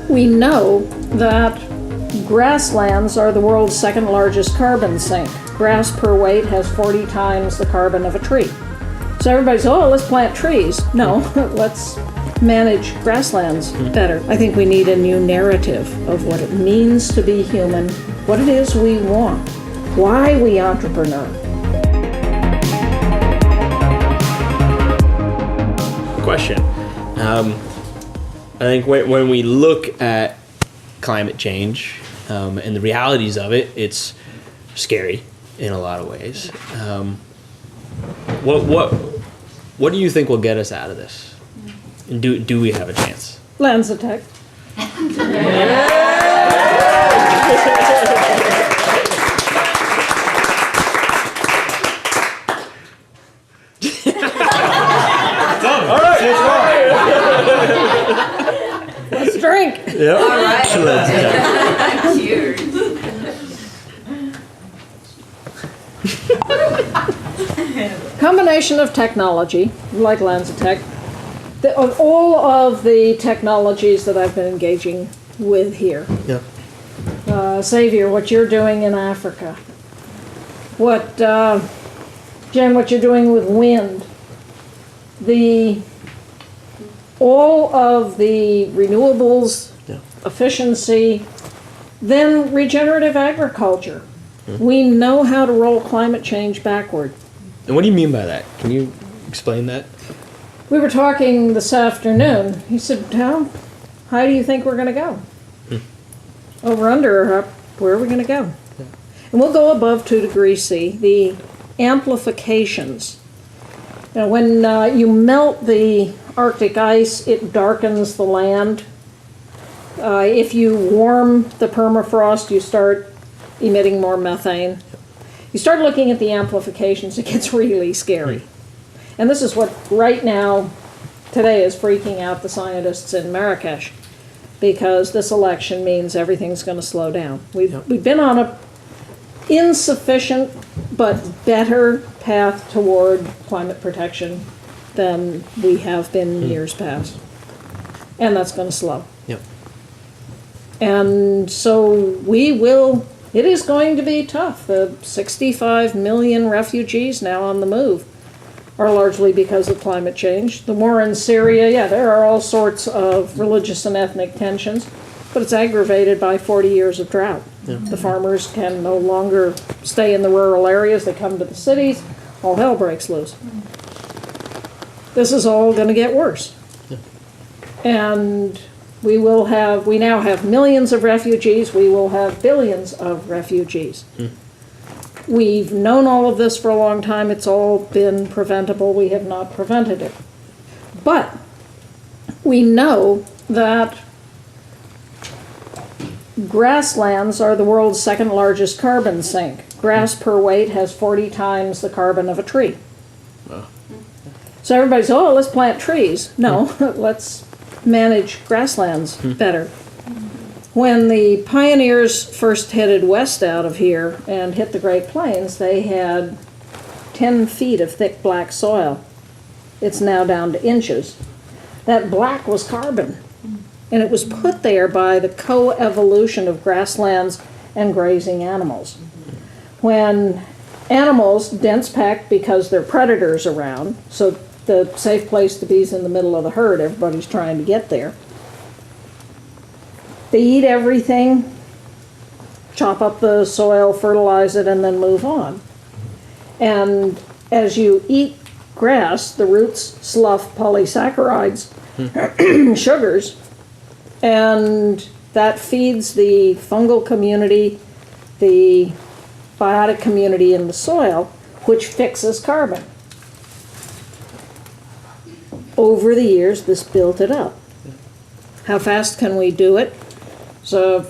We know that grasslands are the world's second largest carbon sink. Grass per weight has 40 times the carbon of a tree. So everybody's, oh, let's plant trees. No, let's manage grasslands better. I think we need a new narrative of what it means to be human, what it is we want, why we entrepreneur. Question. I think when we look at climate change and the realities of it, it's scary in a lot of ways. What do you think will get us out of this? And do we have a chance? Lands attack. All right. Let's drink. Yep. All right. Cheers. Combination of technology, like Lanzatech, of all of the technologies that I've been engaging with here. Yeah. Xavier, what you're doing in Africa. What, Jen, what you're doing with wind. All of the renewables, Yeah. efficiency, then regenerative agriculture. We know how to roll climate change backward. And what do you mean by that? Can you explain that? We were talking this afternoon. He said, how do you think we're going to go? Over, under, or up, where are we going to go? Yeah. And we'll go above 2 degrees C. The amplifications. You know, when you melt the Arctic ice, it darkens the land. If you warm the permafrost, you start emitting more methane. You start looking at the amplifications, it gets really scary. And this is what right now, today, is freaking out the scientists in Marrakesh, because this election means everything's going to slow down. We've been on a insufficient but better path toward climate protection than we have been in years past. And that's going to slow. Yep. And so it is going to be tough. The 65 million refugees now on the move are largely because of climate change. The war in Syria, yeah, there are all sorts of religious and ethnic tensions, but it's aggravated by 40 years of drought. Yeah. The farmers can no longer stay in the rural areas, they come to the cities, all hell breaks loose. This is all going to get worse. Yeah. And we now have millions of refugees, we will have billions of refugees. We've known all of this for a long time, it's all been preventable, we have not prevented it. But we know that grasslands are the world's second largest carbon sink. Grass per weight has 40 times the carbon of a tree. Wow. So everybody's, oh, let's plant trees. No, let's manage grasslands better. When the pioneers first headed west out of here and hit the Great Plains, they had 10 feet of thick black soil. It's now down to inches. That black was carbon, and it was put there by the co-evolution of grasslands and grazing animals. When animals dense pack because there are predators around, so the safe place to be is in the middle of the herd, everybody's trying to get there. They eat everything, chop up the soil, fertilize it, and then move on. And as you eat grass, the roots slough polysaccharides, sugars, and that feeds the fungal community, the biotic community in the soil, which fixes carbon. Over the years, this built it up. How fast can we do it? So, a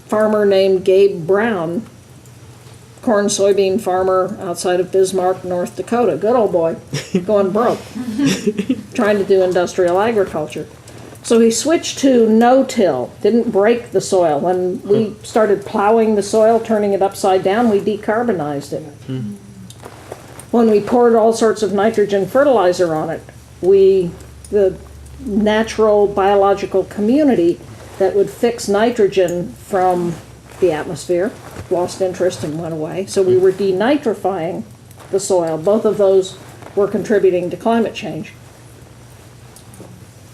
farmer named Gabe Brown, corn soybean farmer outside of Bismarck, North Dakota, good old boy, going broke, trying to do industrial agriculture. So he switched to no-till, didn't break the soil. When we started plowing the soil, turning it upside down, we decarbonized it. When we poured all sorts of nitrogen fertilizer on it, the natural biological community that would fix nitrogen from the atmosphere, lost interest and went away. So we were denitrifying the soil. Both of those were contributing to climate change.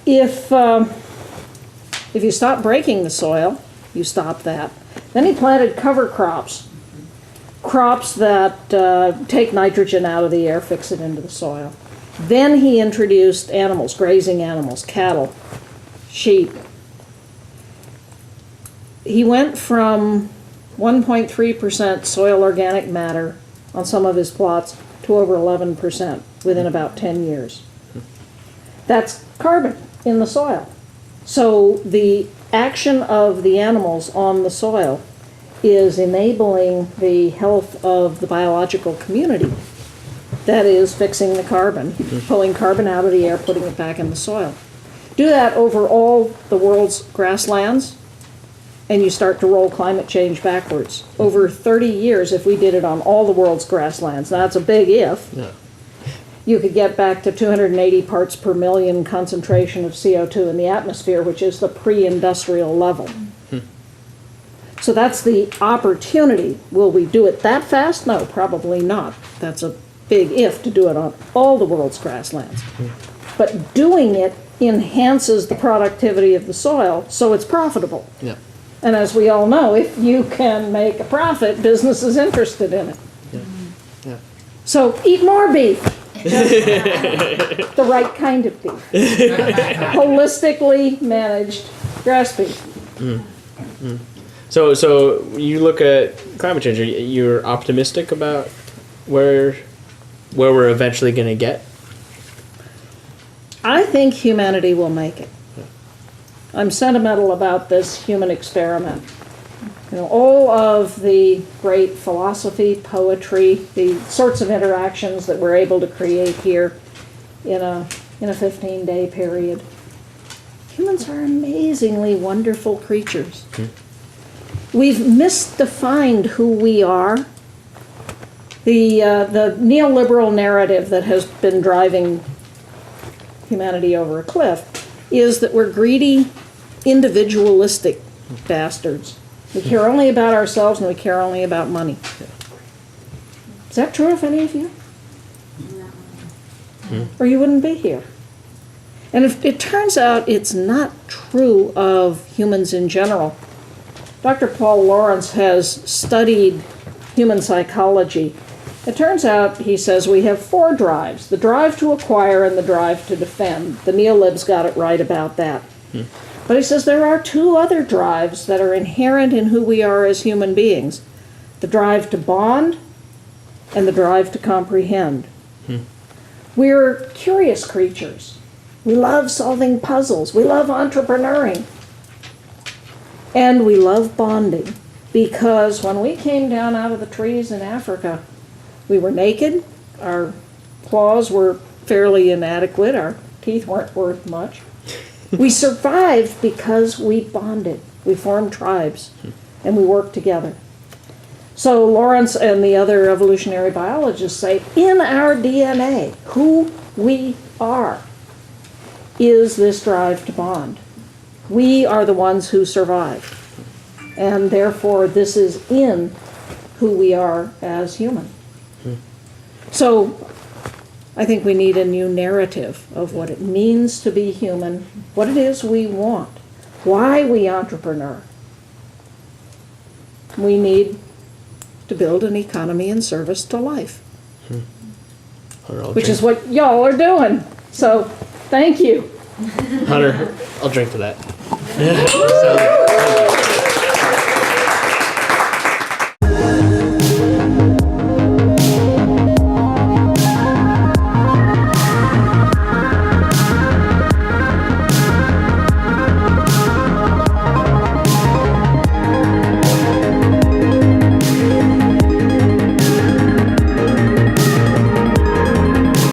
If you stop breaking the soil, you stop that. Then he planted cover crops, crops that take nitrogen out of the air, fix it into the soil. Then he introduced animals, grazing animals, cattle, sheep. He went from 1.3% soil organic matter on some of his plots to over 11% within about 10 years. That's carbon in the soil. So the action of the animals on the soil is enabling the health of the biological community. That is fixing the carbon, pulling carbon out of the air, putting it back in the soil. Do that over all the world's grasslands, and you start to roll climate change backwards. Over 30 years, if we did it on all the world's grasslands, now that's a big if, Yeah. you could get back to 280 parts per million concentration of CO2 in the atmosphere, which is the pre-industrial level. So that's the opportunity. Will we do it that fast? No, probably not. That's a big if to do it on all the world's grasslands. But doing it enhances the productivity of the soil, so it's profitable. Yeah. And as we all know, if you can make a profit, business is interested in it. Yeah. So eat more beef. The right kind of beef. Holistically managed grass beef. So you look at climate change. You're optimistic about where we're eventually going to get. I think humanity will make it. I'm sentimental about this human experiment. You know, all of the great philosophy, poetry, the sorts of interactions that we're able to create here in a 15-day period. Humans are amazingly wonderful creatures. We've misdefined who we are. The neoliberal narrative that has been driving humanity over a cliff is that we're greedy, individualistic bastards. We care only about ourselves and we care only about money. Is that true of any of you? Or you wouldn't be here. And if it turns out it's not true of humans in general. Dr. Paul Lawrence has studied human psychology. It turns out, he says, we have 4 drives: the drive to acquire and the drive to defend. The neolibs got it right about that. But he says there are 2 other drives that are inherent in who we are as human beings: the drive to bond and the drive to comprehend. We're curious creatures. We love solving puzzles. We love entrepreneuring. And we love bonding, because when we came down out of the trees in Africa, we were naked, our claws were fairly inadequate, our teeth weren't worth much. We survived because we bonded. We formed tribes, and we worked together. So Lawrence and the other evolutionary biologists say, in our DNA, who we are is this drive to bond. We are the ones who survive. And therefore, this is in who we are as human. So I think we need a new narrative of what it means to be human, what it is we want, why we entrepreneur. We need to build an economy in service to life, which is what y'all are doing. So thank you. Hunter, I'll drink to that. So,